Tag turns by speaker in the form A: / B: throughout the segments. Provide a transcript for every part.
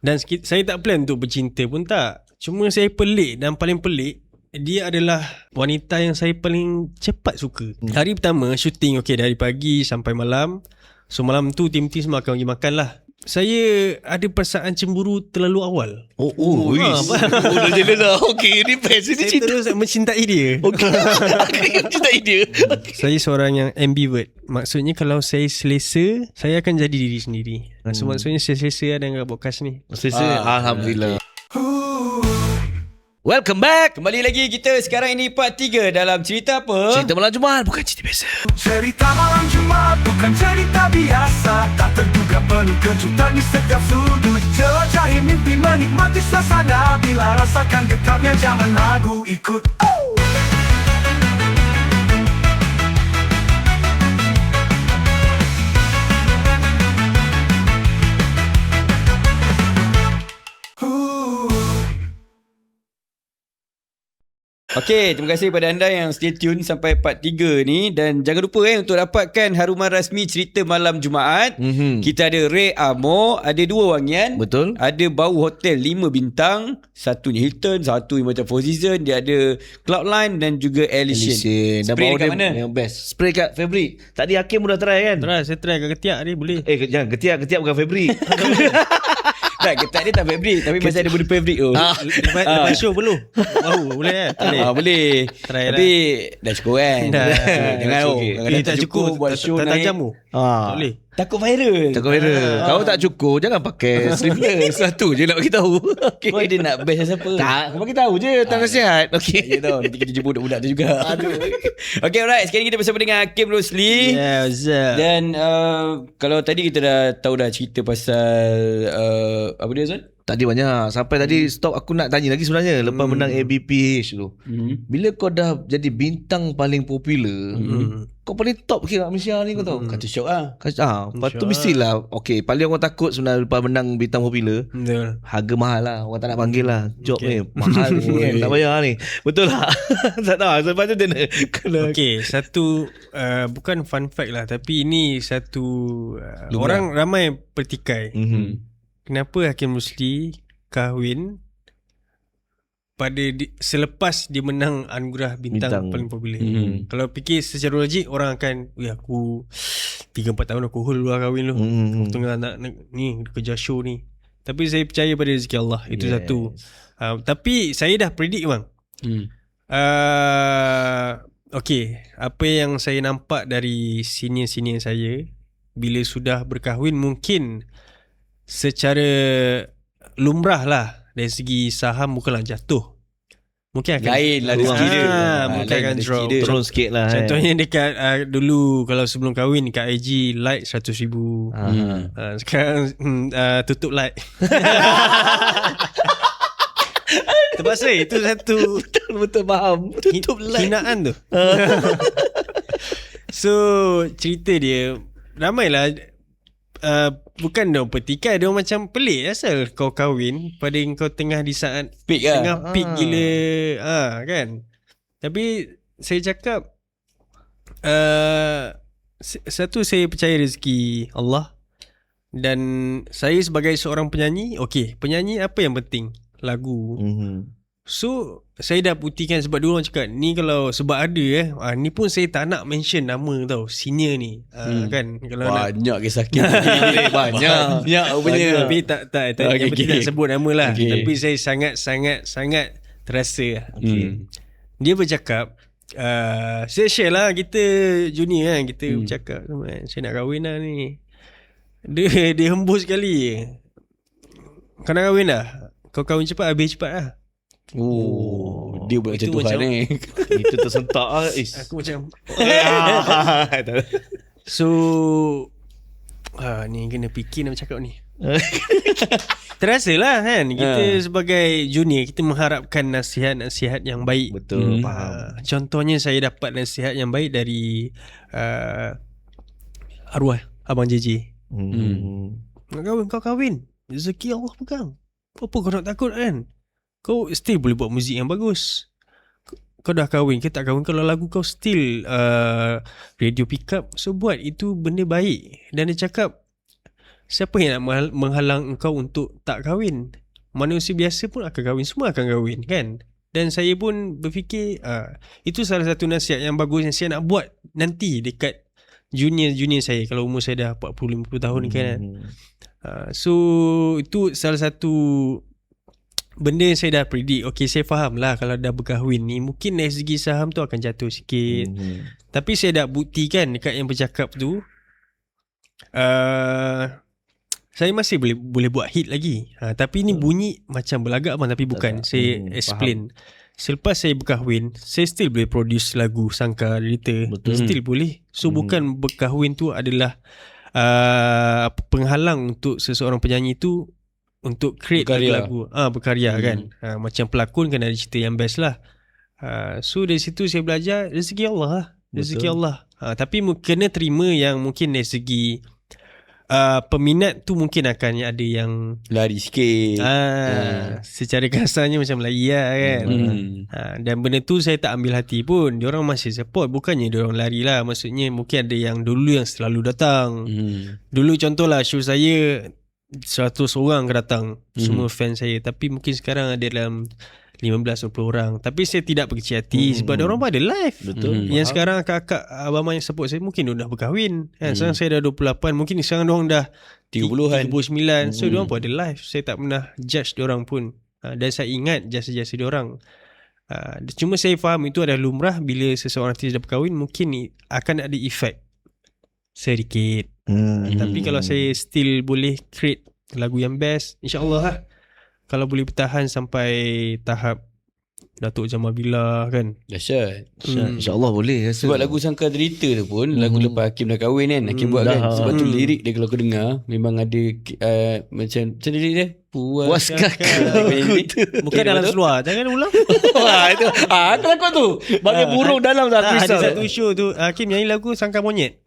A: Dan saya tak plan untuk bercinta pun tak. Cuma saya pelik, dan paling pelik, dia adalah wanita yang saya paling cepat suka. Hari pertama syuting, okay, dari pagi sampai malam. So malam tu tim-tim semua akan pergi makan lah. Saya ada perasaan cemburu terlalu awal.
B: Dah jelas lah. Okay, ni best. Ini
A: Saya
B: cinta.
A: terus mencintai dia.
B: Okay. Mencintai dia.
A: Saya seorang yang ambivert. Maksudnya kalau saya selesa, saya akan jadi diri sendiri. So maksudnya saya selesa dengan podcast ni.
B: Alhamdulillah. Welcome back.
C: Kembali lagi kita sekarang ini part 3 dalam cerita apa?
B: Cerita malam Jumaat, bukan cerita biasa.
D: Cerita malam Jumaat bukan cerita biasa. Tak terduga penuh kejutan di setiap sudut. Jelajahi mimpi, menikmati suasana. Bila rasakan getarnya jangan ragu, ikut.
C: Okey, terima kasih kepada anda yang stay tune sampai part 3 ni. Dan jangan lupa untuk dapatkan haruman rasmi cerita malam Jumaat. Kita ada Ray Amo, ada 2 wangian.
B: Betul.
C: Ada bau hotel 5 bintang. Satunya Hilton, satu macam Four Seasons. Dia ada Cloudline dan juga Elysian. Spray dekat mana?
B: Yang best. Spray kat Fabric. Tadi Hakim pun dah try kan?
A: Saya try kat ketiak ni, boleh.
B: Jangan ketiak bukan Fabric.
C: Tak, ketat dia tak fabric. Tapi masih ada benda fabric tu.
A: Lepas show belum? Boleh kan?
C: Boleh.
A: Try
C: Tapi dah cukup kan?
A: Dah.
C: Jangan
A: Ini tak cukup
C: buat show
A: tak
C: naik.
A: jamu. Tak boleh.
C: Takut viral.
B: Kalau tak cukup, jangan pakai sleeveless. Satu je nak bagi tahu. Okay.
C: Kau dia nak best siapa?
B: Tak, bagi tahu je tentang nasihat.
C: Okay. Ya tahu. Nanti kita jumpa budak-budak tu juga. Aduh. Okay, alright. Sekarang kita bersama dengan Hakim Rosli.
A: Yeah, what's up?
C: Dan kalau tadi kita dah tahu dah cerita pasal apa dia Zon?
B: Tadi banyak. Sampai tadi stop, aku nak tanya lagi sebenarnya. Lepas menang ABPH tu, bila kau dah jadi bintang paling popular, kau paling top kira Malaysia ni, kau tahu.
C: Kata syok lah.
B: Lepas tu mestilah, okay, paling orang takut sebenarnya lepas menang bintang popular,
A: Betul.
B: harga mahal lah. Orang tak nak panggil lah. Job ni mahal ni kan, tak bayar ni. Betul tak? Tak tahu. Sebab tu dia nak.
A: Okay, satu bukan fun fact lah, tapi ini satu orang ramai pertikai. Kenapa Hakim Rosli kahwin pada selepas dia menang anugerah bintang paling popular. Kalau fikir secara logik, orang akan, aku 3-4 tahun aku hold lah kahwin lu. Tengah nak ni kerja show ni. Tapi saya percaya pada rezeki Allah. Itu satu. Tapi saya dah predict bang. Okay, apa yang saya nampak dari senior-senior saya, bila sudah berkahwin, mungkin secara lumrah lah dari segi saham bukanlah jatuh, mungkin akan
C: lain lah rezeki dia.
A: Mungkin akan drop,
B: turun sikit lah.
A: Contohnya dekat dulu kalau sebelum kahwin kat IG like 100,000. Sekarang tutup like. Terpaksa itu satu
B: Betul faham.
A: tutup like hinaan tu. So cerita dia ramailah bukan dia petikai, dia macam pelik asal kau kahwin pada kau tengah di saat
C: Peak lah.
A: tengah peak gila kan. Tapi saya cakap satu, saya percaya rezeki Allah. Dan saya sebagai seorang penyanyi, penyanyi apa yang penting? Lagu. So saya dah putihkan, sebab dulu orang cakap ni kalau sebab ada ni pun saya tak nak mention nama tau, senior ni kan. Kalau
C: banyak kisah Hakim. Banyak punya.
A: Tapi tak yang penting tak sebut nama lah. Tapi saya sangat terasa. Dia bercakap, saya share lah, kita junior kan, kita bercakap, saya nak kahwin lah ni. Dia hembus sekali, kau nak kahwin dah? Kau kahwin cepat, habis cepat lah.
C: Dia buat macam Tuhan ni.
B: Itu tersentak lah.
A: Aku macam so ni kena fikir nak cakap ni. Terasa lah kan, kita sebagai junior, kita mengharapkan nasihat-nasihat yang baik.
B: Betul, faham.
A: Contohnya saya dapat nasihat yang baik dari arwah Abang JJ. Nak kahwin, kau kahwin, rezeki Allah pegang. Apa kau nak takut kan? Kau still boleh buat muzik yang bagus. Kau dah kahwin ke tak kahwin, kalau lagu kau still radio pick up, so buat, itu benda baik. Dan dia cakap siapa yang nak menghalang engkau untuk tak kahwin? Manusia biasa pun akan kahwin, semua akan kahwin kan. Dan saya pun berfikir itu salah satu nasihat yang bagus yang saya nak buat nanti dekat junior saya kalau umur saya dah 40-50 tahun ni kan. So itu salah satu benda yang saya dah predict. Okay, saya faham lah kalau dah berkahwin ni mungkin dari segi saham tu akan jatuh sikit. Tapi saya dah buktikan dekat yang bercakap tu saya masih boleh buat hit lagi. Tapi ni bunyi macam berlagak abang, tapi bukan. Saya explain. Selepas saya berkahwin, saya still boleh produce lagu Sangkar Derita. Still boleh. So bukan berkahwin tu adalah penghalang untuk seseorang penyanyi tu untuk create lagu, berkarya kan. Macam pelakon kan ada cerita yang best lah. So dari situ saya belajar rezeki Allah lah. Rezeki Allah. Tapi kena terima yang mungkin dari segi peminat tu mungkin akan ada yang
C: lari sikit.
A: Secara kasarnya macam lari lah kan. Dan benda tu saya tak ambil hati pun. Diorang masih support. Bukannya diorang lari lah. Maksudnya mungkin ada yang dulu yang selalu datang. Dulu contohlah show saya 100 orang datang, semua fan saya. Tapi mungkin sekarang ada dalam 15-20 orang. Tapi saya tidak berkecil hati sebab diorang pun ada live.
B: Betul.
A: Yang sekarang kakak abang yang support saya mungkin diorang dah berkahwin kan. Sekarang saya dah 28, mungkin sekarang diorang dah
C: 30-an,
A: 39. So diorang pun ada live. Saya tak pernah judge diorang pun. Dan saya ingat jasa-jasa diorang. Cuma saya faham itu adalah lumrah. Bila seseorang artis dah berkahwin, mungkin akan ada efek sedikit. Tapi kalau saya still boleh create lagu yang best, InsyaAllah lah. Kalau boleh bertahan sampai tahap Datuk Jamal Billah kan.
C: Dahsyat.
B: InsyaAllah boleh.
C: Sebab lagu Sangkar Derita tu pun lagu lepas Hakim dah kahwin kan. Hakim buat kan. Sebab tu lirik dia kalau kau dengar memang ada macam lirik dia,
B: puaskah aku tu.
A: Bukan dalam seluar. Jangan ulang.
B: Itu kau tu bagi burung dalam dah
A: Ada
B: risau.
A: satu show tu Hakim nyanyi lagu Sangkar Monyet.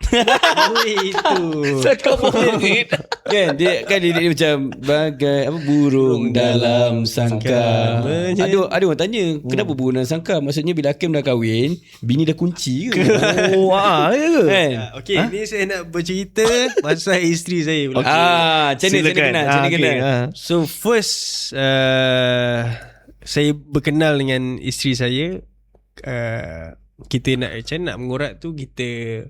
A: Itu
B: Sangkar monyet.
C: Kan dia kan lirik dia macam bagai apa, burung dalam sangkar. Ada orang tanya kenapa burung dalam sangkar? Maksudnya bila Hakim dah kahwin, bini dah kunci ke?
B: Ya ke?
C: Kan?
A: Okay, ni saya nak bercerita pasal isteri saya pula.
C: Macam mana kenal?
A: So first saya berkenal dengan isteri saya. Kita nak mengorak tu kita.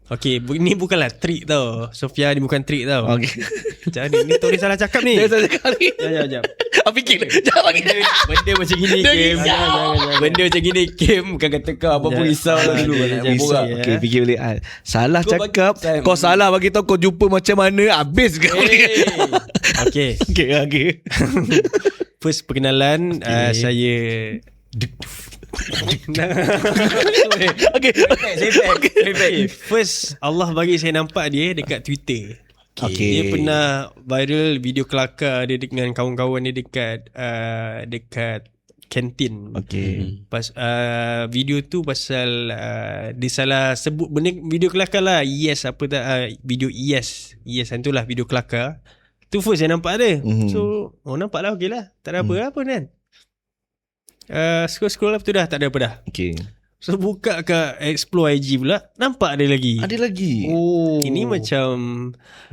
A: Okay, ni bukanlah trik tau. Sofia ni bukan trik tau.
B: Okay.
A: Macam ni tak boleh salah cakap ni.
B: Jangan salah cakap ni.
A: Sekejap.
B: Fikir jangan bagi
C: Benda macam gini Kim. Benda macam gini Kim, bukan kata kau apa pun risau lah dulu.
B: Okay, fikir balik. Salah
C: Kau
B: cakap. Kau salah bagi tahu kau jumpa macam mana, habis kau ni.
A: Okay.
B: Okay.
A: First perkenalan saya
B: Okay.
A: First Allah bagi saya nampak dia dekat Twitter.
B: Okay.
A: Dia pernah viral video kelakar dia dengan kawan-kawan dia dekat kantin.
B: Okay.
A: Video tu pasal dia salah sebut benda video kelakar lah. Yes apa tak video yes itulah video kelakar. Tu first saya nampak dia. So nampak lah, okey lah. Tak ada apa kan. Scroll up tu dah tak ada apa dah.
B: Okay.
A: So buka ke explore IG pula, nampak ada lagi.
B: Ada lagi.
A: Ini macam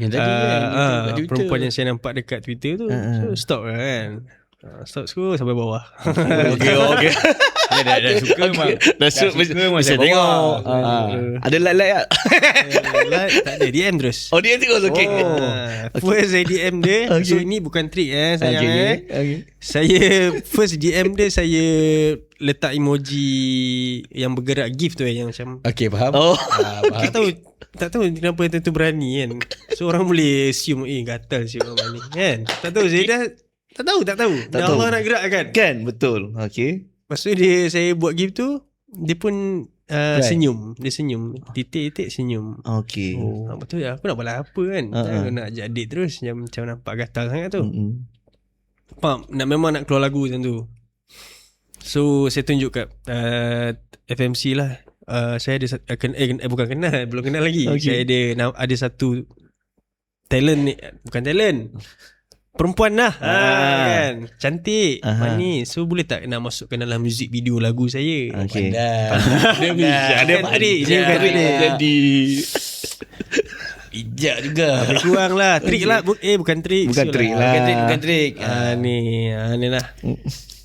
C: yang tadi kan
A: perempuan yang saya nampak dekat Twitter tu. So stop kan. Stop scroll sampai bawah.
B: Okay.
C: Dia dah suka memang.
B: Dah suka
C: saya tengok.
B: Ada like tak?
A: Like, tak ada, DM terus.
B: Oh, dia terus. Okay.
A: First saya DM dia.
B: Okay.
A: So ini bukan trik sayang.
B: Okay.
A: Saya first DM dia, saya letak emoji yang bergerak GIF tu yang macam
C: Okay, faham.
A: tak tahu kenapa tentu berani kan. So orang boleh assume gatal si orang ni kan. Tak tahu saya dah tak tahu. Dan Allah nak gerak kan.
B: Kan, betul. Okay.
A: Lepas tu saya buat GIF tu, dia pun senyum. Dia senyum. Titik-titik senyum.
B: Okay.
A: Betul ya. Aku nak balas apa kan. Aku nak ajak date terus. Macam nampak gatal sangat tu. Memang nak keluar lagu macam tu. So saya tunjuk kat FMC lah. Saya ada bukan kenal, belum kenal lagi. Okay. Saya ada satu talent ni, bukan talent, perempuan lah. Kan cantik, manis. So boleh tak nak masukkan dalam music video lagu saya?
B: Okay.
C: Dia
B: Ada
A: jadi
C: Bijak juga.
A: Lebih kurang lah. Trik lah. Bukan trik.
B: Bukan trik lah.
C: Bukan trik.
A: Ni lah.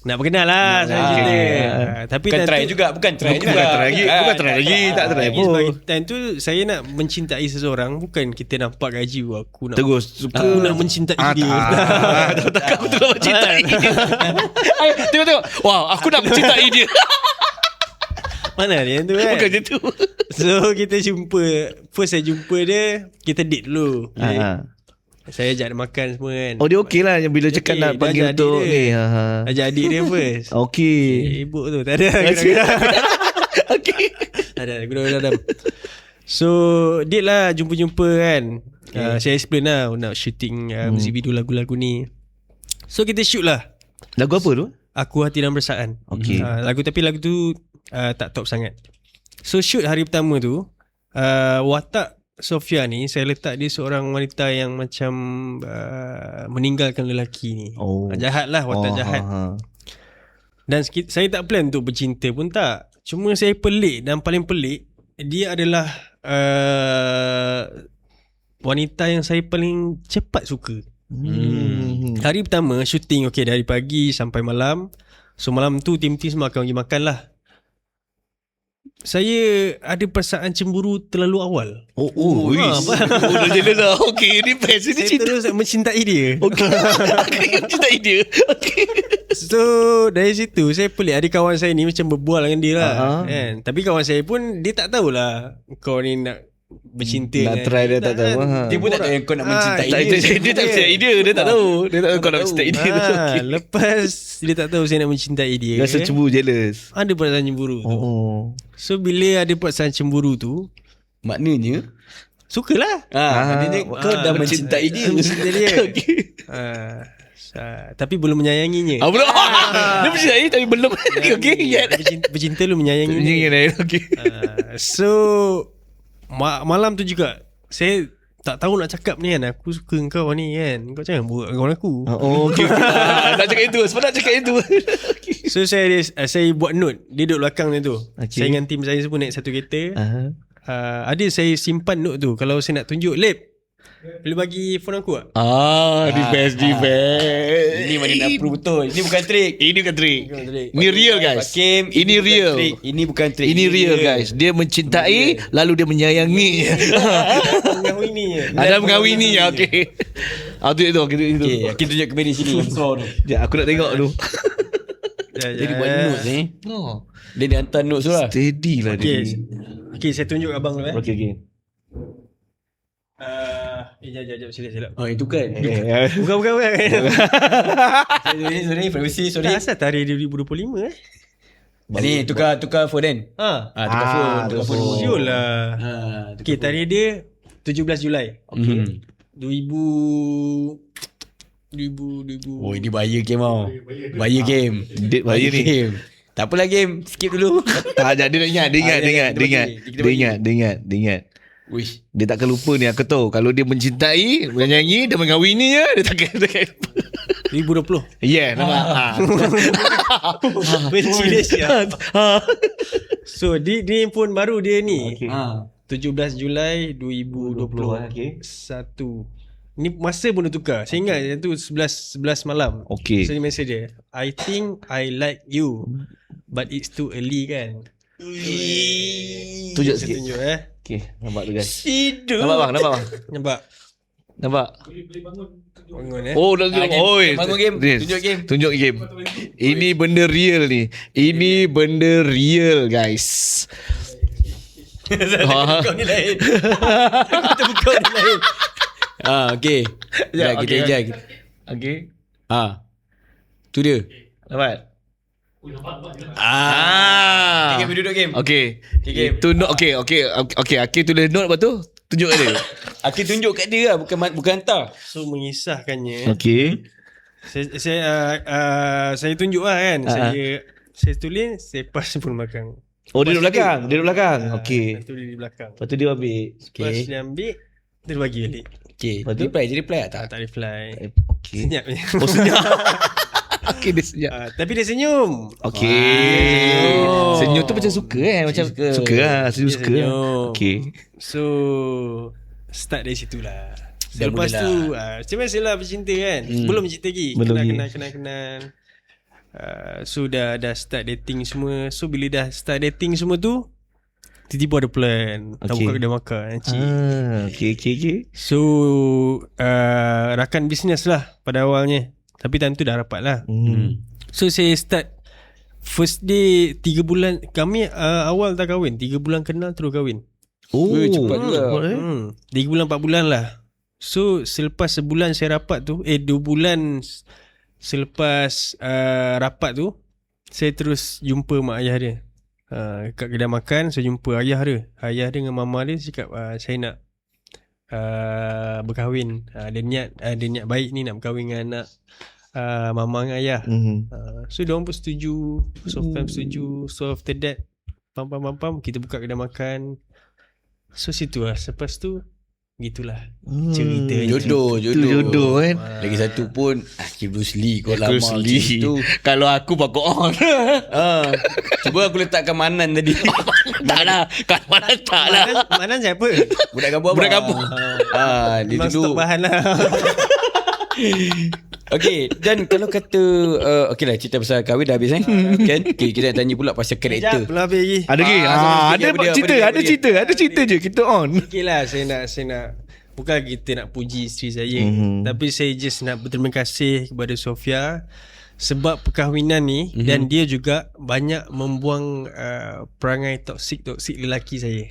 A: Nak berkenal lah saya cerita. Tapi
C: Bukan try juga. Bukan try juga.
B: Bukan try lagi. Tak try
A: Sebab
B: pun.
A: time tu saya nak mencintai seseorang, bukan kita nampak gaji aku nak
B: Terus suka.
A: aku nak mencintai dia.
B: Tak aku tu nak mencintai dia. Tengok. Wah, aku nak mencintai dia.
A: Mana dia tu kan?
B: Bukan macam tu.
A: So kita jumpa. First saya jumpa dia, kita date dulu. Saya ajak dia makan semua kan.
B: Oh, dia okey lah bila cakap nak
A: dia
B: panggil
A: ajak
B: untuk
A: adik
B: ni.
A: dia. Ajak adik dia first.
B: Okey.
A: Ibu tu tak ada.
B: Okey.
A: Tak ada. Guna-guna. So date lah, jumpa-jumpa kan. Saya explain lah nak shooting music video lagu-lagu ni. So kita shoot lah.
B: Lagu apa tu?
A: Aku Hati dan Perasaan.
B: Okey.
A: Lagu tu tak top sangat. So shoot hari pertama tu, watak Sofia ni saya letak dia seorang wanita yang macam meninggalkan lelaki ni. Jahat lah, watak jahat. Dan saya tak plan untuk bercinta pun tak. Cuma saya pelik, dan paling pelik dia adalah wanita yang saya paling cepat suka. Hari pertama shooting, okay, dari pagi sampai malam. So malam tu tim-tim semua akan pergi makan lah. Saya ada perasaan cemburu terlalu awal.
B: Dah jelas lah. Okey, ni best. Ini
A: Saya
B: cerita.
A: terus mencintai dia.
B: Okey. Aku mencintai dia. Okey.
A: So dari situ saya pelik. Ada kawan saya ni macam berbual dengan dia lah kan? Tapi kawan saya pun dia tak tahulah kau ni nak bercinta
B: Nak try dia tak tahu.
C: Dia pun tak tahu yang kau nak mencintai dia.
B: Dia tak mencintai dia. Dia tak tahu. Dia tak tahu kau nak mencintai dia.
A: Lepas dia tak tahu saya nak mencintai dia,
B: Rasa cemburu, jealous.
A: ada perasaan cemburu tu. So bila ada perasaan cemburu tu,
C: Maknanya
A: sukalah.
C: Maknanya kau dah mencintai dia.
A: Mencintai dia. Tapi belum menyayanginya.
B: Belum. Dia mencintai tapi belum. Okey,
A: Bercinta lu menyayanginya.
B: Okey.
A: So malam tu juga saya tak tahu nak cakap ni kan. Aku suka kau ni kan. Kau jangan buat kawan aku.
B: Okey. Nak cakap itu. Sebab nak cakap itu.
A: So saya buat note. Dia duduk belakang dia tu. Saya dengan tim saya semua naik satu kereta. Ada saya simpan note tu. Kalau saya nak tunjuk, Lep, boleh bagi phone aku tak?
B: Di best.
C: Ini mana nak prove betul. Ini bukan trik.
B: Ini bukan trik. Ini real guys. Ini real.
C: Ini bukan trik.
B: Ini real guys. Dia mencintai lalu dia menyayangi.
A: Mengawininya.
B: Ada mengawininya. Okey. Itu.
C: Okay, kita tunjuk kamera sini.
B: Aku nak tengok tu.
C: Dia buat notes ni. Dia ni hantar notes tu lah.
B: Steady lah dia.
A: Okay, saya tunjuk abang dulu
B: Okey.
A: Sekejap, silap.
C: Oh, itu kan.
A: Bukan.
C: Sorry, privacy, sorry.
A: Tak asal tarikh 2025
C: Ni tukar phone kan? Tukar phone.
A: Siul lah. Okay, tarikh dia 17 Julai.
B: Okey.
A: 2000.
C: Oh, ini bahaya game tau. Bahaya game.
B: Date bahaya ni.
C: Game. Tak apalah game. Skip dulu.
B: Dia ingat.
C: Wish.
B: Dia takkan lupa ni, aku tahu. Kalau dia mencintai, menyanyi, dia mengawini dia takkan lupa.
A: 2020.
B: Yeah, nampak.
A: Benci dia siap. So ni pun baru dia ni. 17 Julai 2021. Ni masa pun dah tukar. Saya ingat yang tu 11 malam.
B: Okay.
A: So dia mesej dia, I think I like you, but it's too early kan.
B: Tunjuk
A: Saya
B: sikit.
A: tunjuk
B: Okay, nampak tu guys.
C: Sidu.
B: Nampak bang?
A: Nampak. Bangun
B: Oh, dah tunjuk. Oi.
C: Bangun game.
B: Yes.
C: Tunjuk game.
B: Ini benda real ni. Ini benda real guys.
C: Kau ni lain. Kita buka ni lain. Okay. Kita ejak.
B: Okay.
C: Tu dia.
B: Nampak?
C: Game duduk game.
B: Okay.
C: game.
B: Tu note. Okay. Aki tulis note lepas tu tunjuk kat dia.
C: Aki tunjuk kat dia lah. Bukan hantar.
A: So mengisahkannya,
B: Okay.
A: saya tunjuk lah kan. Saya tulis, saya pas pun belakang.
B: Oh, dia duduk belakang. Okay.
A: Lepas tu dia di belakang.
B: Lepas tu dia ambil.
A: Lepas dia ambil, dia bagi balik.
C: Okay.
B: Lepas tu?
C: Reply tak?
A: Tak reply.
B: Okay.
A: Senyap je.
B: Oh, senyap. Okay, dia senyap.
A: Tapi dia senyum.
B: Okay. Senyum tu macam suka macam suka lah. Senyum suka.
A: Senyum.
B: Okay.
A: So Start dari situ lah.
C: Dan
A: Lepas
C: mulalah.
A: tu macam biasalah bercinta kan. Belum bercinta lagi.
B: Belum lagi.
A: Kenal. So dah start dating semua. So bila dah start dating semua tu, tiba-tiba ada plan. Tak buka kedai makan.
B: Okay.
A: So rakan bisnes lah pada awalnya. Tapi time tu dah rapat lah. So saya start first day 3 bulan. Kami awal tak kahwin, 3 bulan kenal terus kahwin.
C: Cepat juga.
A: 3 bulan 4 bulan lah. So selepas sebulan saya rapat tu 2 bulan selepas rapat tu, saya terus jumpa mak ayah dia kat kedai makan. Saya jumpa ayah dia dengan mama dia. Cakap saya nak berkahwin. Dia niat baik ni nak berkahwin dengan anak mama dengan ayah. So diorang pun setuju. Sofam setuju. So after that pam kita buka kedai makan. So situ lah. Lepas tu gitulah cerita.
B: Jodoh kan.
C: Lagi satu pun Hakim Bruce Lee. Kau lama
B: Bruce Lee.
C: tu.
B: Kalau aku pakok on.
C: Cuba aku letakkan Manan tadi.
B: Tak lah. Kalau mana tak lah.
A: Mana siapa?
C: Budak kampung. Dia
A: Memang
C: dulu
A: stok bahan lah.
C: Okay, dan kalau kata okay lah, cerita pasal kahwin dah habis kan? Okay, kita nak tanya pula pasal karakter.
A: Belum habis lagi.
B: Ada lagi. Ada cerita je. Kita on.
A: Okay lah, saya nak bukan kita nak puji isteri saya, tapi saya just nak berterima kasih kepada Sofia sebab perkahwinan ni, dan dia juga banyak membuang perangai toksik lelaki saya.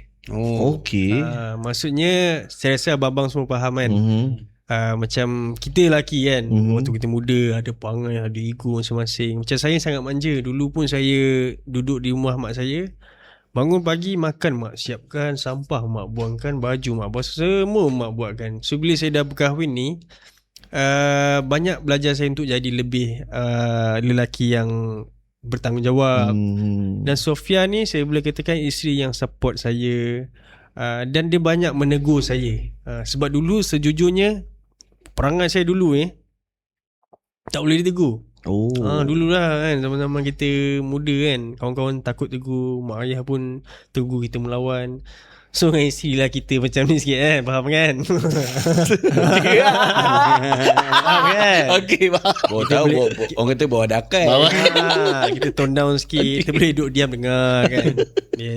B: Okay.
A: Maksudnya saya rasa abang-abang semua faham kan. Macam kita lelaki kan, waktu kita muda ada perangai, ada ego masing-masing. Macam saya sangat manja. Dulu pun saya duduk di rumah mak saya, bangun pagi makan mak siapkan, sampah mak buangkan, baju mak basuh, semua mak buatkan. So bila saya dah berkahwin ni, banyak belajar saya untuk jadi lebih lelaki yang bertanggungjawab. Dan Sofia ni saya boleh katakan isteri yang support saya, dan dia banyak menegur saya. Sebab dulu sejujurnya perangai saya dulu tak boleh ditegur. Dululah kan, zaman-zaman kita muda kan, kawan-kawan takut tegur, mak ayah pun tegur kita melawan. So dengan isteri lah kita macam ni sikit kan. Faham kan? Faham kan?
B: Okay,
C: Bawa tahu orang kata bawa dakai.
A: Kita tone down sikit. Kita boleh duduk diam dengar kan.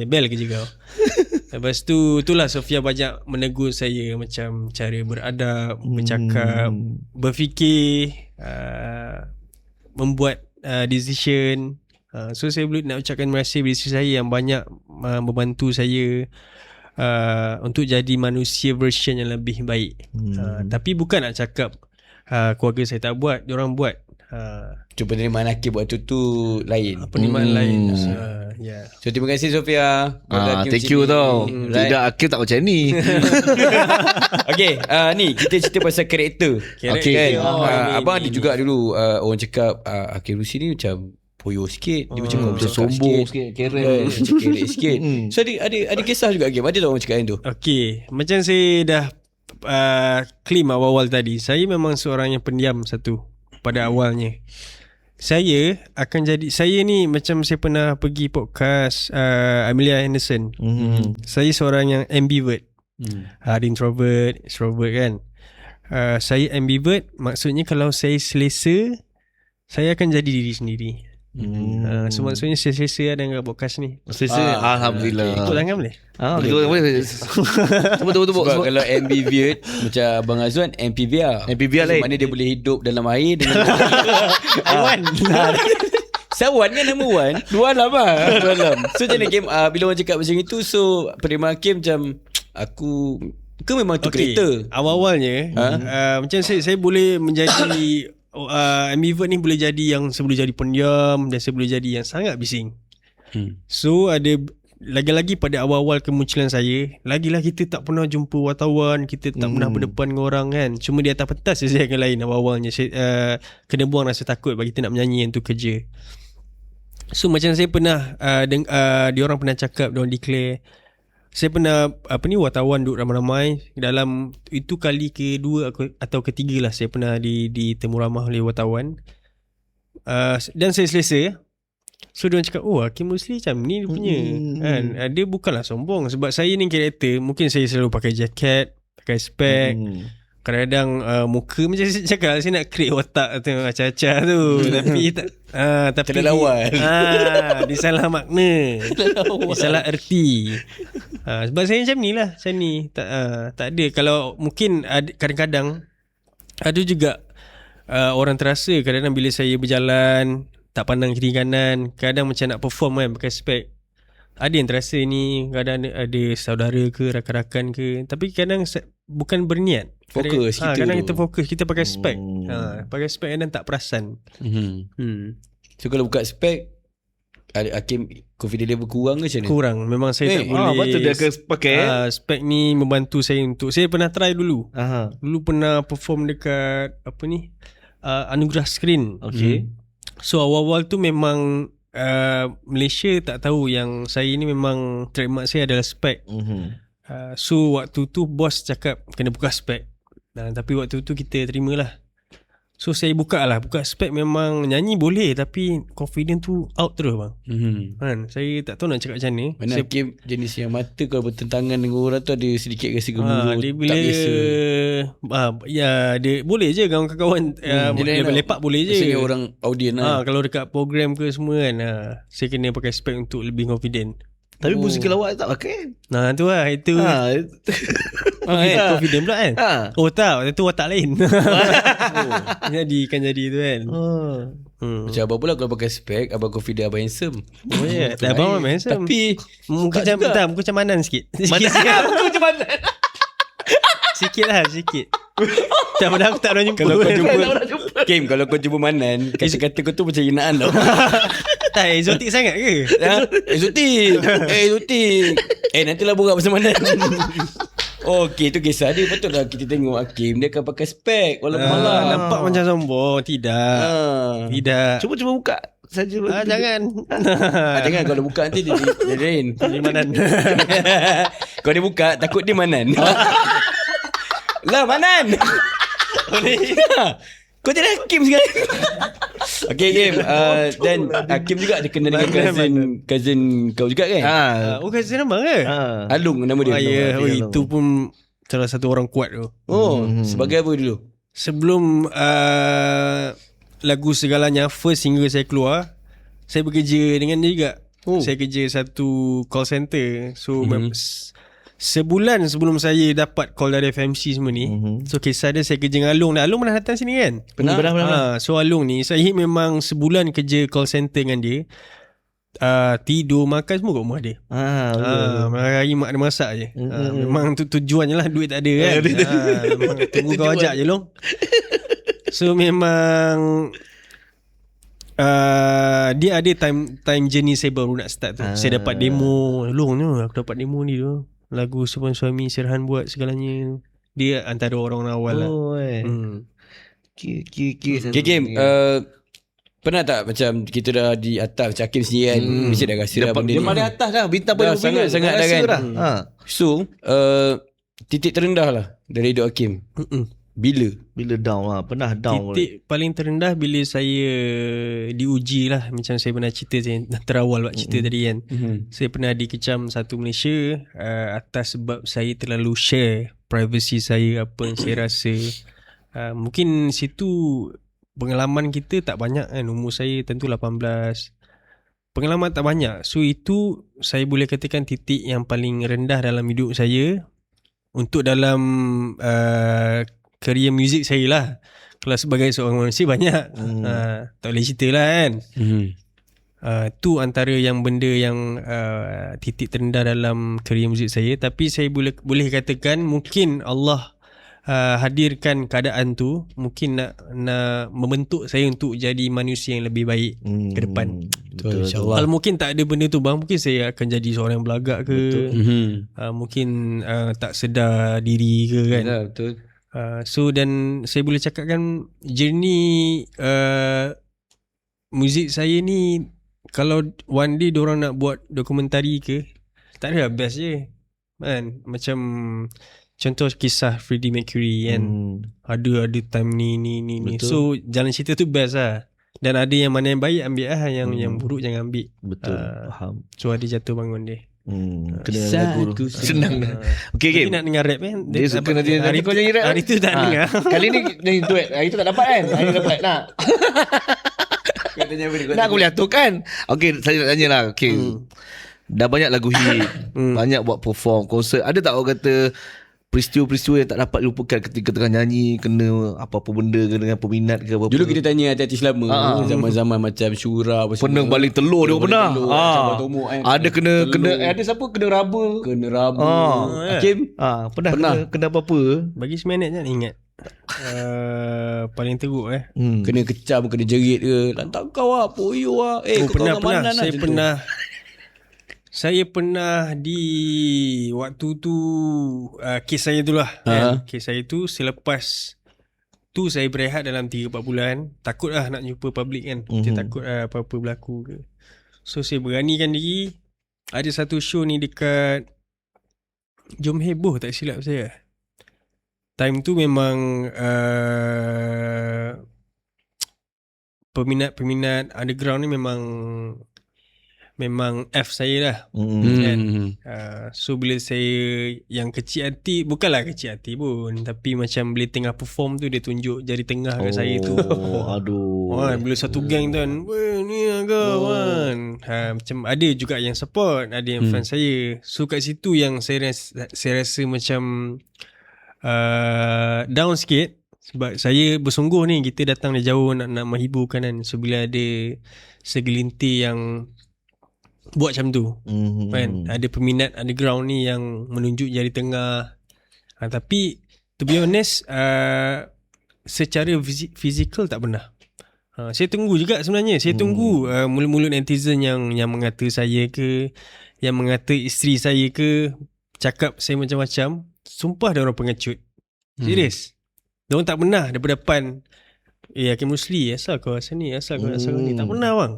A: Bel kerja kau. Lepas tu, itulah Sofia banyak menegur saya, macam cara beradab, bercakap, berfikir, membuat decision. So saya boleh nak ucapkan terima kasih kepada isteri saya yang banyak membantu saya untuk jadi manusia version yang lebih baik. Tapi bukan nak cakap keluarga saya tak buat, diorang buat.
C: Cuma penerimaan Hakim buat tu lain.
A: Penerimaan lain.
C: So terima kasih Sofia.
B: Thank you tau. Tidak, Hakim tak macam ni.
C: Okay, ni kita cerita pasal karakter.
A: Okay.
C: Abang ada juga dulu orang cakap Hakim Rusi ni macam poyo sikit. Dia macam
B: Macam sombong sikit, keren.
C: Macam kerek sikit. So ada kisah juga Hakim. Ada tak orang cakap yang tu?
A: Okay, macam saya dah claim awal-awal tadi, saya memang seorang yang pendiam satu pada awalnya. Saya ni macam saya pernah pergi podcast Amelia Anderson. Saya seorang yang ambivert. Ada introvert, extrovert kan. Saya ambivert, maksudnya kalau saya selesa, saya akan jadi diri sendiri. So maksudnya saya selesa dengan podcast ni.
B: Selesa, alhamdulillah.
A: Ikut tangan boleh?
B: Boleh. Betul.
C: Sebab kalau ambivert macam Abang Azwan, MPVR
B: lain.
C: Mana dia boleh hidup dalam air dengan
A: Aiwan.
C: Sawan kan nama Wan. Dua alam lah. So macam mana Hakim, bila orang cakap macam itu, so penerimaan Hakim macam aku ke memang tu karakter?
A: Awal-awalnya macam saya boleh menjadi ambivert ni, boleh jadi yang saya boleh jadi pendiam, dan saya boleh jadi yang sangat bising. So ada lagi-lagi pada awal-awal kemunculan saya, lagilah kita tak pernah jumpa wartawan, kita tak pernah berdepan dengan orang kan. Cuma di atas pentas saya yang lain. Awal-awalnya saya kena buang rasa takut bagi kita nak menyanyi yang tu kerja. So macam saya pernah diorang pernah cakap, diorang declare, saya pernah wartawan duduk ramai-ramai. Dalam itu kali kedua atau ketiga lah saya pernah ditemu ramah oleh wartawan. Dan saya selesa. So diorang cakap, Hakim Rusli macam ni dia punya kan. Dia bukanlah sombong. Sebab saya ni karakter, mungkin saya selalu pakai jaket, pakai spek. Kadang-kadang muka macam saya cakap, saya nak create otak tu acah-acah tu. Tapi tapi
C: Salah awal.
A: dia salah makna. Dia salah erti. Sebab saya macam ni lah. Macam ni. Tak ada. Kalau mungkin kadang-kadang ada juga orang terasa kadang-kadang bila saya berjalan tak pandang kiri kanan, kadang macam nak perform kan pakai spek. Ada yang terasa ni, kadang ada saudara ke, rakan-rakan ke. Tapi kadang bukan berniat.
C: Fokus kita
A: kadang
C: tu.
A: kita fokus, kita pakai spek. Pakai spek kadang tak perasan.
C: So kalau buka spek, Hakim confidence level kurang ke macam ni?
A: Kurang. Memang saya tak boleh.
B: Lepas tu dia akan pakai
A: spek ni membantu saya untuk, saya pernah try dulu.
B: Aha.
A: Dulu pernah perform dekat apa ni, Anugerah Screen.
B: Okay.
A: So awal-awal tu memang Malaysia tak tahu yang saya ni memang trademark saya adalah spek. So waktu tu bos cakap kena buka spek. Tapi waktu tu kita terimalah. So saya buka spek. Memang nyanyi boleh tapi confident tu out terus bang. Kan, saya tak tahu nak cakap macam mana.
C: Mana
A: Saya,
C: Hakim jenis yang mata kalau bertentangan dengan orang tu ada sedikit rasa gemuruh,
A: dia
C: tak
A: bila
C: biasa.
A: ya dia boleh je kawan-kawan lepak boleh je.
C: Maksudnya orang audien lah.
A: Kalau dekat program ke semua kan, saya kena pakai spek untuk lebih confident.
B: Tapi musikal awak tak pakai.
A: Tu lah itu. Confident pula kan. Oh tak, waktu tu watak lain. Jadi tu kan.
C: Macam abang pula kalau pakai spek, abang confident, abang handsome.
A: Oh ya, tak abang memang handsome.
C: Tapi
A: muka macam manan sikit. Sikit.
B: Muka macam mana?
A: Sikit. Tak pernah aku tak pernah jumpa.
C: kalau kau jumpa Kim, kalau kau jumpa Manan, kata-kata kau tu macam hinaan tau.
A: Tak exotic sangat ke?
C: Exotic. Nantilah borak pasal Manan. Okey, tu kisah dia. Patutlah kita tengok Hakim, dia akan pakai spek walaupun malam.
A: Nampak macam sombong. Tidak.
B: Cuba buka saja.
A: Jangan.
C: Jangan, kalau buka nanti dia lain.
A: Di Manan.
C: Kalau dia buka, takut dia Manan. Lah Manan. Kau jadi Hakim sekarang. Okay Kim, dan Hakim juga ada kenal dengan cousin kau juga kan?
A: Cousin abang ke?
C: Alung nama dia.
A: Itu pun salah satu orang kuat tu.
C: Sebagai apa dulu?
A: Sebelum lagu Segalanya first hingga saya keluar, saya bekerja dengan dia juga. Saya kerja satu call center. So sebulan sebelum saya dapat call dari FMC semua ni, so kisah dia, saya kerja dengan Alung. Alung pernah datang sini kan? Pernah. So Alung ni, saya memang sebulan kerja call center dengan dia. Tidur, makan semua kat rumah dia. Hari mak dia masak je. Memang tu tujuannya lah, duit tak ada kan. Memang tunggu kau ajak je Long. So memang dia ada time journey saya baru nak start tu. Saya dapat demo Long ni, aku dapat demo ni tu, lagu Suami Sirhan buat segalanya. Dia antara orang awal lah.
C: Okay Kim, pernah tak macam kita dah di atas macam Hakim sendiri kan, mesti dah rasa dah benda
B: dia
C: ni.
B: mana atas dah, bintang paling
C: sangat dah kan. So titik terendah lah dari hidup Hakim bila
B: down lah, pernah down.
A: Titik paling terendah bila saya diuji lah. Macam saya pernah cerita, saya terawal buat cerita tadi kan. Saya pernah dikecam satu Malaysia atas sebab saya terlalu share privacy saya, apa yang saya rasa. Mungkin situ pengalaman kita tak banyak kan. Umur saya tentu 18, pengalaman tak banyak. So itu saya boleh katakan titik yang paling rendah dalam hidup saya. Untuk dalam career muzik saya lah. Kalau sebagai seorang manusia banyak, tak boleh cerita lah kan. Tu antara yang benda yang titik terendah dalam career muzik saya. Tapi saya boleh katakan mungkin Allah hadirkan keadaan tu, mungkin nak membentuk saya untuk jadi manusia yang lebih baik ke depan.
C: Betul, insyaAllah.
A: Kalau mungkin tak ada benda tu bang, mungkin saya akan jadi seorang yang belagak ke. Mungkin tak sedar diri ke kan.
C: Betul.
A: So dan saya boleh cakapkan journey muzik saya ni, kalau one day diorang nak buat dokumentari ke, tak ada, best je kan. Macam contoh kisah Freddie Mercury kan, ada time ni. So jalan cerita tu best lah. Dan ada yang mana yang baik ambil lah, yang buruk jangan ambil.
B: Betul, faham.
A: So ada jatuh bangun dia.
B: Kena lagu tu senang dah. Okay,
A: Tapi nak dengar rap kan?
B: Dia suka nanti kau nyanyi rap.
A: Hari tu tak dengar.
B: Kali ni nyanyi duet. Hari tu tak dapat kan? Hari ni dapat. Nak nak aku boleh atur kan? Okay, saya nak tanya lah. Okay, dah banyak lagu hit, banyak buat perform, konsert. Ada tak orang kata peristiwa-peristiwa yang tak dapat dilupakan ketika tengah nyanyi, kena apa-apa benda ke dengan peminat ke apa-apa?
C: Dulu kita tanya artis lama, zaman-zaman macam Syura apa
B: pernah baling telur dia pernah. Ada kena ada siapa kena raba.
C: Hakim
B: Pernah kena apa-apa?
A: Bagi seminit je nak ingat. Paling teruk
C: kena kecam, kena jerit ke, lantak kau lah, poyo lah. Kau
A: pernah. Saya pernah di waktu tu kes saya tu lah kan? Kes saya tu selepas tu saya berehat dalam 3-4 bulan. Takut lah nak jumpa public kan. Kita takut apa-apa berlaku ke. So saya beranikan diri. Ada satu show ni dekat Jom Heboh tak silap saya. Time tu memang peminat underground ni memang F saya lah kan? So bila saya yang kecil hati, bukanlah kecil hati pun, tapi macam bila tengah perform tu dia tunjuk jari tengah kat saya tu. Bila satu gang tu kan, ni lah kau kan. Macam ada juga yang support, ada yang fan saya. So kat situ yang saya rasa macam down sikit. Sebab saya bersungguh ni, kita datang dari jauh nak menghiburkan kan. So bila ada segelintir yang buat macam tu kan, ada peminat underground ni yang menunjuk jari tengah, tapi to be honest secara fizikal tak pernah. Saya tunggu juga sebenarnya. Saya tunggu mulut-mulut netizen yang mengata saya ke, yang mengata isteri saya ke, cakap saya macam-macam. Sumpah dia orang pengecut. Serius. Dia orang tak pernah daripada depan Hakim Rusli, asal kau asal ni, asal kau asal ni. Tak pernah bang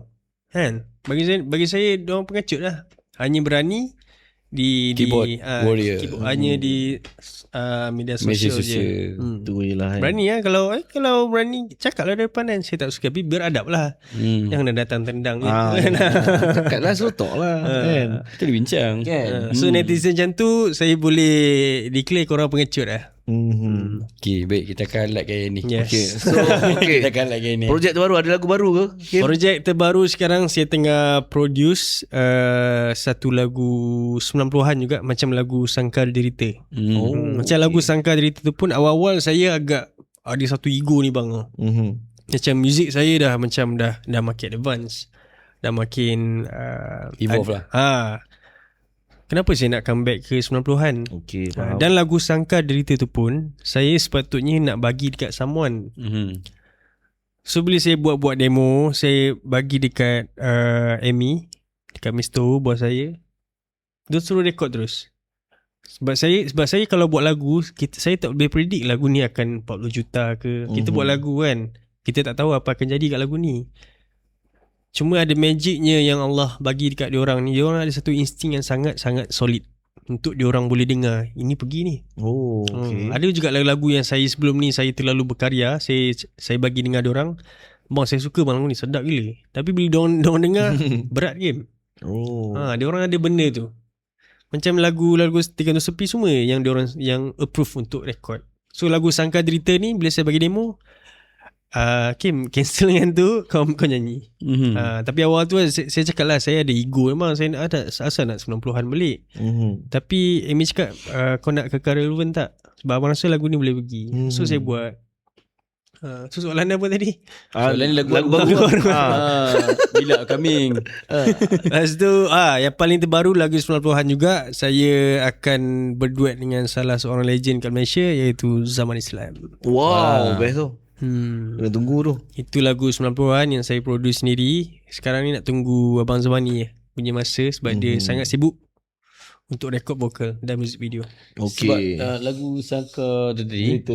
A: kan. Bagi saya dia orang pengecut lah. Hanya berani di
C: keyboard warrior,
A: hanya di media sosial je.
B: Tu je lah.
A: Berani lah. Kalau berani cakap lah depan kan. Saya tak suka, tapi beradab lah. Jangan datang tendang je.
B: Cakap lah, sotok lah kan.
C: Kita dah bincang kan.
A: So netizen macam tu saya boleh declare korang pengecut lah.
C: Okay, baik, kita akan highlight kali ni.
A: Yes.
C: Kita akan highlight kali ni.
B: Projek terbaru, ada lagu baru ke?
A: Projek terbaru sekarang saya tengah produce satu lagu 90-an juga, macam lagu Sangkar Derita. Macam lagu Sangkar Derita tu pun awal-awal saya agak ada satu ego ni bang. Macam muzik saya dah macam dah makin advance, dah makin
C: evolve lah.
A: Kenapa saya nak come back ke 90-an?
B: Okay,
A: dan lagu Sangkar Derita tu pun saya sepatutnya nak bagi dekat someone. So bila saya buat demo, saya bagi dekat Amy, dekat Mr. O, bos saya. Dia suruh rekod terus. Sebab saya kalau buat lagu, saya tak boleh predict lagu ni akan 40 juta ke. Kita buat lagu kan, kita tak tahu apa akan jadi kat lagu ni. Cuma ada magicnya yang Allah bagi dekat diorang ni. Diorang ada satu insting yang sangat-sangat solid untuk diorang boleh dengar ini pergi ni. Ada juga lagu-lagu yang saya sebelum ni saya terlalu berkarya, saya bagi dengar diorang, bang saya suka bang lagu ni, sedap gila. Tapi bila diorang dengar berat game. Diorang ada benda tu. Macam lagu-lagu Tiga Untuk Sepi semua yang diorang yang approve untuk record. So lagu Sangkar Derita ni bila saya bagi demo, Kim cancel dengan tu, kau nyanyi. Tapi awal tu saya cakap lah, saya ada ego memang, saya nak ada asal nak 90-an balik. Tapi Amy cakap kau nak kekal relevan tak? Sebab abang rasa lagu ni boleh pergi. So saya buat. So soalan apa tadi?
C: Soalan ni lagu baru. Bila coming.
A: Lepas tu yang paling terbaru lagu 90-an juga, saya akan berduet dengan salah seorang legend kat Malaysia, iaitu Zaman Islam.
B: Wow, best tu. Kena tunggu tu.
A: Itu lagu 90-an yang saya produce sendiri. Sekarang ni nak tunggu Abang Zamani punya masa, sebab dia sangat sibuk untuk rekod vokal dan music video.
C: Sebab lagu Sangkar Derita,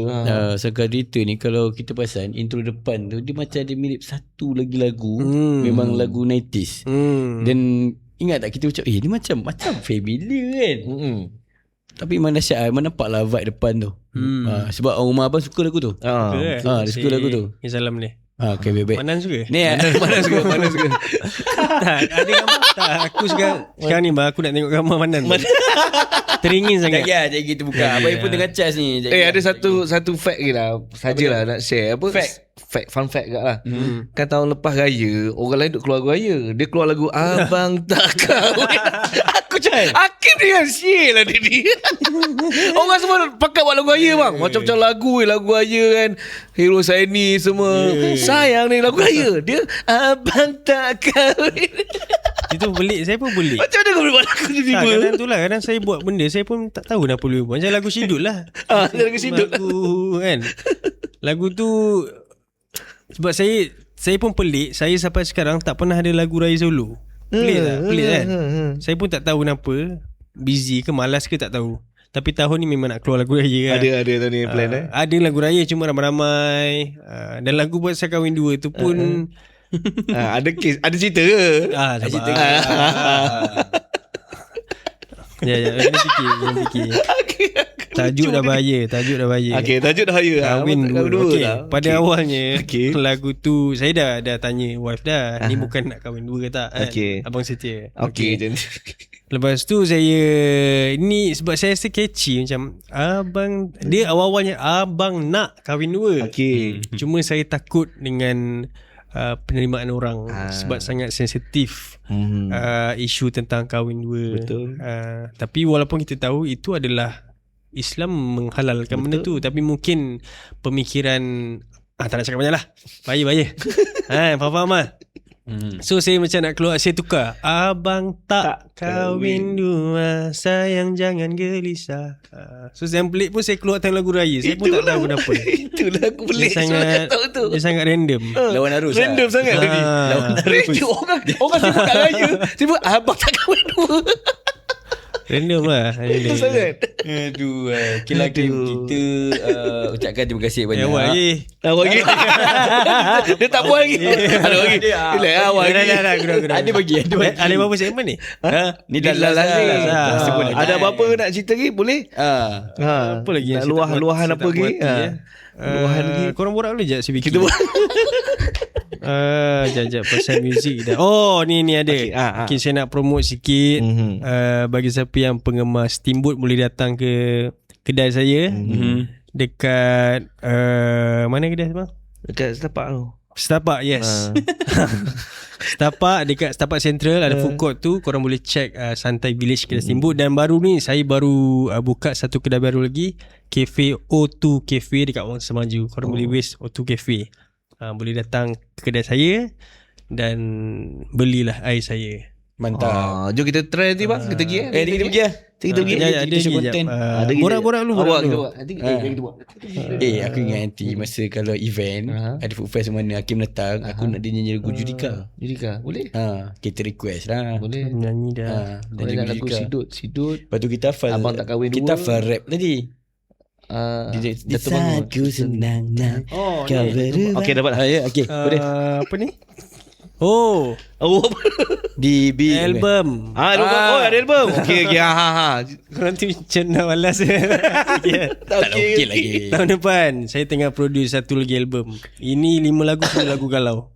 C: Sangkar Derita ni kalau kita perasan intro depan tu dia macam ada mirip satu lagi lagu, memang lagu 90s. Dan ingat tak kita ucap ni macam familiar kan. Tapi memang dahsyat, memang nampak lah vibe depan tu. Sebab rumah abang suka lagu tu. Dia suka lagu tu.
A: Salam ni.
C: Okay, baik-baik.
A: Manan suka?
C: Ni
B: Mana suka?
A: Tak, ada gambar tak? Aku sekarang ni aku nak tengok gambar Manan. Teringin sangat.
C: Sekejap kita buka. Abang pun tengah charge ni.
B: Ada satu fact je lah. Sajalah nak share. Fun fact kat lah. Kan tahun lepas raya, orang lain duk keluar lagu raya. Dia keluar lagu Abang Tak Kahwin. Aku cakap Hakim dengan share lah dia. Orang semua pakai buat lagu raya bang. Macam-macam lagu raya kan. Hero Saini semua. Sayang ni lagu raya. Dia Abang Tak Kahwin.
A: Itu pelik. Saya pun pelik.
B: Macam mana kau boleh buat lagu ni?
A: Tak, kadang tu lah. Kadang saya buat benda, saya pun tak tahu kenapa boleh buat. Macam lagu Sidut lah.
B: Lagu Sidut.
A: Lagu kan. Lagu tu sebab saya pun pelik. Saya sampai sekarang tak pernah ada lagu raya solo. Pelik tak? Pelik kan? Saya pun tak tahu kenapa. Busy ke malas ke tak tahu. Tapi tahun ni memang nak keluar lagu raya kan.
B: Ada tahun ni plan
A: Ada lagu raya cuma ramai-ramai. Dan lagu buat Saya Kahwin 2 tu pun
B: ada kes, ada cerita ke?
A: ada cerita. Ya, kena fikir. Tajuk dah bahaya.
B: Okey, tajuk dah bahaya.
A: Kahwin 2. Okey, pada awalnya
B: Lagu
A: lagu tu saya dah tanya wife dah. Ni bukan nak kahwin 2 ke tak?
B: Okey.
A: Abang setia.
B: Okey.
A: Lepas tu ini sebab saya rasa catchy macam abang, dia awal-awalnya abang nak kahwin 2.
B: Okey.
A: Cuma saya takut dengan penerimaan orang sebab sangat sensitif isu tentang kahwin 2.
B: Betul.
A: Tapi walaupun kita tahu itu adalah Islam menghalalkan benda tu, tapi mungkin pemikiran tak nak cakap banyak lah. Bahaya. Faham lah. So saya macam nak keluar, saya tukar Abang tak kahwin 2, sayang jangan gelisah. So yang pelik pun saya keluarkan lagu raya. Saya pun tak tahu kenapa.
B: Itu lagu pelik.
A: Dia sangat random.
C: Lawan arus
B: Random sangat tadi.
C: Lawan arus.
B: Orang sibuk kat raya. Sibuk Abang Tak Kahwin 2.
A: Random lah.
B: Random sangat.
C: Aduh. Okay lah kita ucapkan terima kasih banyak.
A: Awak lagi.
B: Dia tak buat lagi. Ada lagi. Awak lagi.
C: Ada bagi.
A: Ada berapa segmen ni?
C: Ni dah last.
B: Ada apa-apa nak cerita lagi? Boleh?
A: Apa lagi?
B: Nak luahan apa lagi? Luahan lagi.
A: Korang borak dulu je
B: Kita buat.
A: Jajak pasal muzik dah. Oh ni ada. Mungkin saya nak promote sikit. Bagi siapa yang penggemar Steamboat boleh datang ke kedai saya. Dekat mana kedai bang?
B: Dekat
A: Setapak, yes. Setapak, dekat Setapak Central ada food court tu. Korang boleh check Santai Village kedai Steamboat. Dan baru ni saya baru buka satu kedai baru lagi, Cafe O2 Cafe dekat Wang Semaju. Korang boleh waste O2 Cafe. Boleh datang ke kedai saya dan belilah air saya.
C: Mantap.
B: Jom kita try nanti bang. Kita pergi
C: Kita pergi lah.
B: Kita pergi.
A: Ada konten. Borak-borak dulu.
B: Nanti kita buat.
C: Aku ingat nanti masa kalau event ada food fest mana Hakim datang, aku nak dia nyanyi lagu Judika.
B: Boleh?
C: Kita request lah.
B: Boleh.
A: Nyanyi dah.
B: Dan lagu Sidut.
C: Lepas tu kita hafal
B: Abang Tak Kahwin 2.
C: Kita hafal rap tadi. Di saat ku senang nak kau berubah.
B: Okey, dapat lah.
C: Okey, boleh.
A: Apa ni? Oh,
C: Di
A: album.
B: Ada album. Okey.
A: Korang tu macam nak malas.
C: tak okey lagi.
A: Tahun depan saya tengah produce satu lagi album. Ini 5 lagu, semua lagu galau.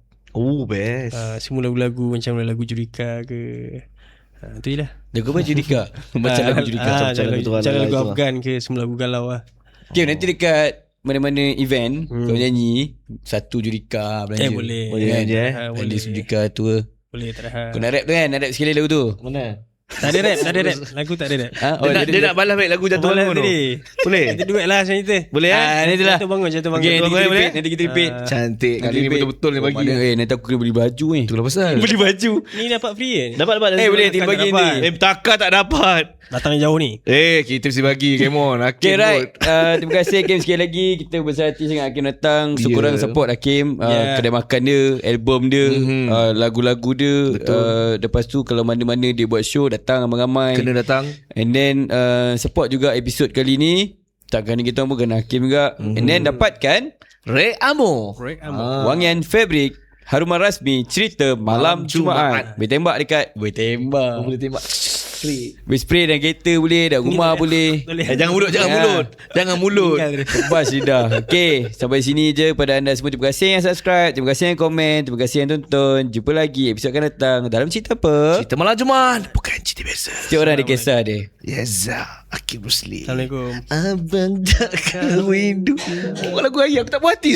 B: Best.
A: Semua lagu-lagu macam lagu Judika ke. Tu je lah.
C: Lagu apa Judika? Macam lagu Judika.
A: Macam lagu Afghan ke, semua lagu galau lah.
C: Okay, nanti dekat mana-mana event kau nyanyi satu Judika belanja.
A: Boleh.
C: Boleh kan?
A: Boleh.
C: Ada Judika tu.
A: Boleh, tak ada.
C: Kau nak rap tu kan? Nak rap sekali lagu tu.
B: Mana?
A: Tak ada rap. Lagu tak ada rap.
B: Dia nak balas baik lagu Jatuh Bangun tu. Boleh?
A: Kita duet lah macam itu.
B: Boleh
C: nanti lah.
A: Jatuh bangun.
C: Okay, nanti kita repeat.
B: Cantik. Kali ni betul-betul ni bagi.
C: Nanti aku kena beli baju ni.
B: Itulah pasal.
C: Beli baju.
A: Ni dapat free kan?
B: Dapat.
C: Boleh tinggal bagi ni.
B: Takkan tak dapat.
A: Datang jauh ni.
B: Kita mesti bagi. Come on.
C: Okay, right. Terima kasih Hakim sekali lagi. Kita bersama hati sangat Hakim datang. Syukuran support Hakim. Kedai makan dia, album dia, lagu-lagu dia. Lepas tu kalau mana-mana dia buat show, datang ramai-ramai.
B: Kena datang.
C: And then support juga episod kali ni. Takkan kita pun kena Hakim juga. And then dapatkan
B: Rek Amo.
C: Wangian Fabric Haruman Rasmi Cerita Malam Jumaat. Boleh tembak dekat. Boleh tembak. Spray dalam kereta boleh, dalam rumah boleh.
B: Jangan mulut. Jangan mulut.
C: Bas lidah. Okay, sampai sini je pada anda semua. Terima kasih yang subscribe, terima kasih yang komen, terima kasih yang tonton. Jumpa lagi episod akan datang dalam cerita apa?
B: Cerita malam Jumaat, bukan cerita biasa.
C: Setiap orang ada kisah dia.
B: Yes, Hakim Rusli.
A: Assalamualaikum.
B: Abang tak kahwin dulu. Lagu ayam aku tak puas hati.